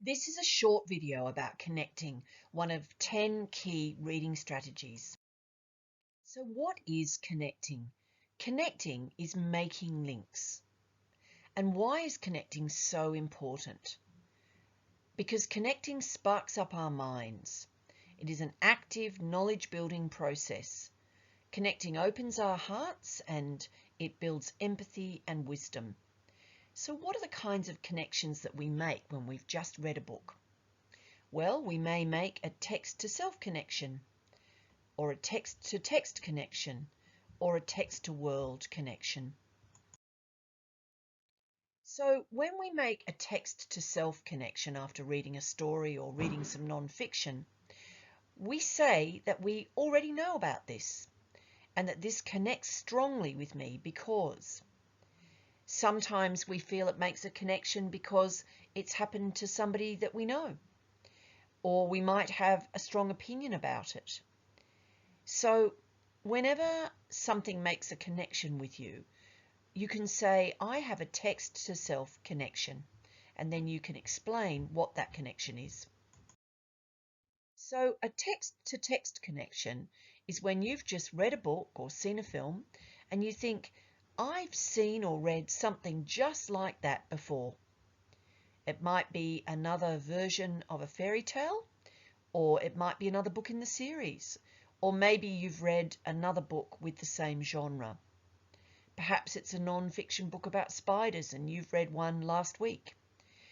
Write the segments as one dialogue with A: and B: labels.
A: This is a short video about connecting, one of 10 key reading strategies. So what is connecting? Connecting is making links. And why is connecting so important? Because connecting sparks up our minds. It is an active knowledge building process. Connecting opens our hearts and it builds empathy and wisdom. So what are the kinds of connections that we make when we've just read a book? Well, we may make a text-to-self connection, or a text-to-text connection, or a text-to-world connection. So when we make a text-to-self connection after reading a story or reading some non-fiction, we say that we already know about this and that this connects strongly with me because sometimes we feel it makes a connection because it's happened to somebody that we know, or we might have a strong opinion about it. So whenever something makes a connection with you, you can say, I have a text-to-self connection, and then you can explain what that connection is. So a text-to-text connection is when you've just read a book or seen a film and you think, I've seen or read something just like that before. It might be another version of a fairy tale, or it might be another book in the series, or maybe you've read another book with the same genre. Perhaps it's a non-fiction book about spiders and you've read one last week.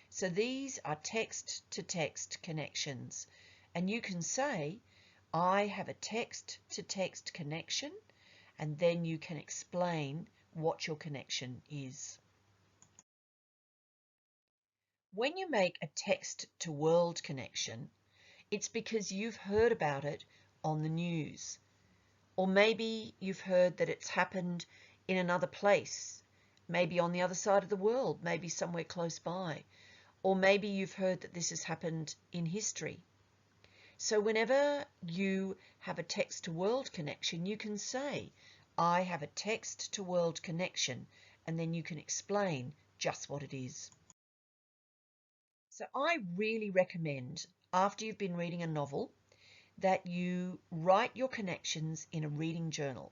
A: So these are text-to-text connections, and you can say, I have a text-to-text connection, and then you can explain what your connection is. When you make a text-to-world connection, it's because you've heard about it on the news, or maybe you've heard that it's happened in another place, maybe on the other side of the world, maybe somewhere close by, or maybe you've heard that this has happened in history. So whenever you have a text-to-world connection, you can say, I have a text-to-world connection, and then you can explain just what it is. So I really recommend, after you've been reading a novel, that you write your connections in a reading journal,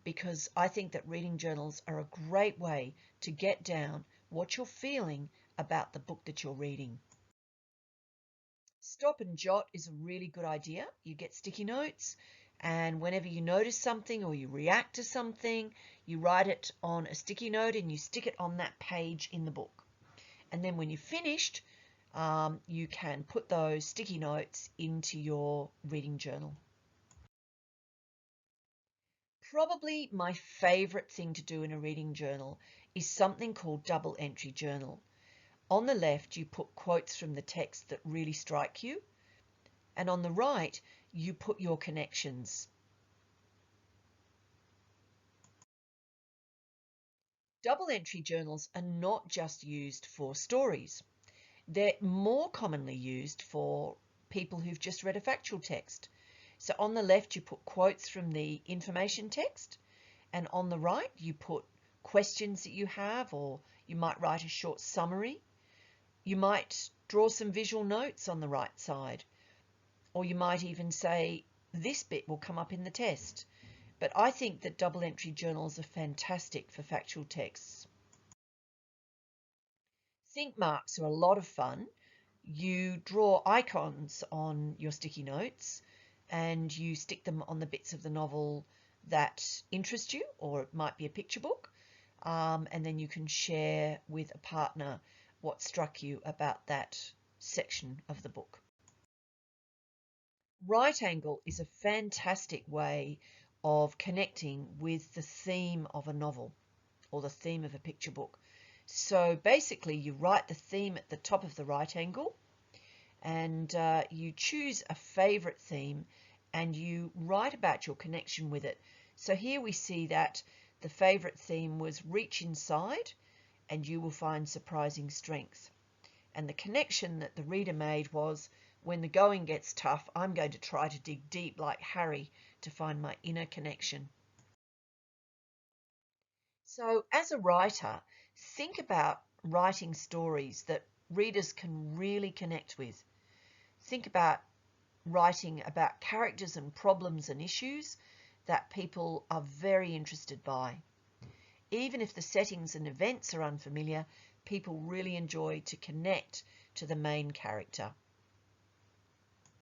A: because I think that reading journals are a great way to get down what you're feeling about the book that you're reading. Stop and jot is a really good idea. You get sticky notes, and whenever you notice something or you react to something, you write it on a sticky note and you stick it on that page in the book. And then when you're finished, you can put those sticky notes into your reading journal. Probably my favorite thing to do in a reading journal is something called double entry journal. On the left, you put quotes from the text that really strike you, and on the right, you put your connections. Double entry journals are not just used for stories. They're more commonly used for people who've just read a factual text. So on the left, you put quotes from the information text, and on the right, you put questions that you have, or you might write a short summary. You might draw some visual notes on the right side, or you might even say, this bit will come up in the test. But I think that double entry journals are fantastic for factual texts. Think marks are a lot of fun. You draw icons on your sticky notes and you stick them on the bits of the novel that interest you, or it might be a picture book, and then you can share with a partner what struck you about that section of the book. Right angle is a fantastic way of connecting with the theme of a novel or the theme of a picture book. So basically you write the theme at the top of the right angle, and you choose a favorite theme and you write about your connection with it. So here we see that the favorite theme was reach inside and you will find surprising strength. And the connection that the reader made was, when the going gets tough, I'm going to try to dig deep like Harry to find my inner connection. So as a writer, think about writing stories that readers can really connect with. Think about writing about characters and problems and issues that people are very interested by. Even if the settings and events are unfamiliar, people really enjoy to connect to the main character.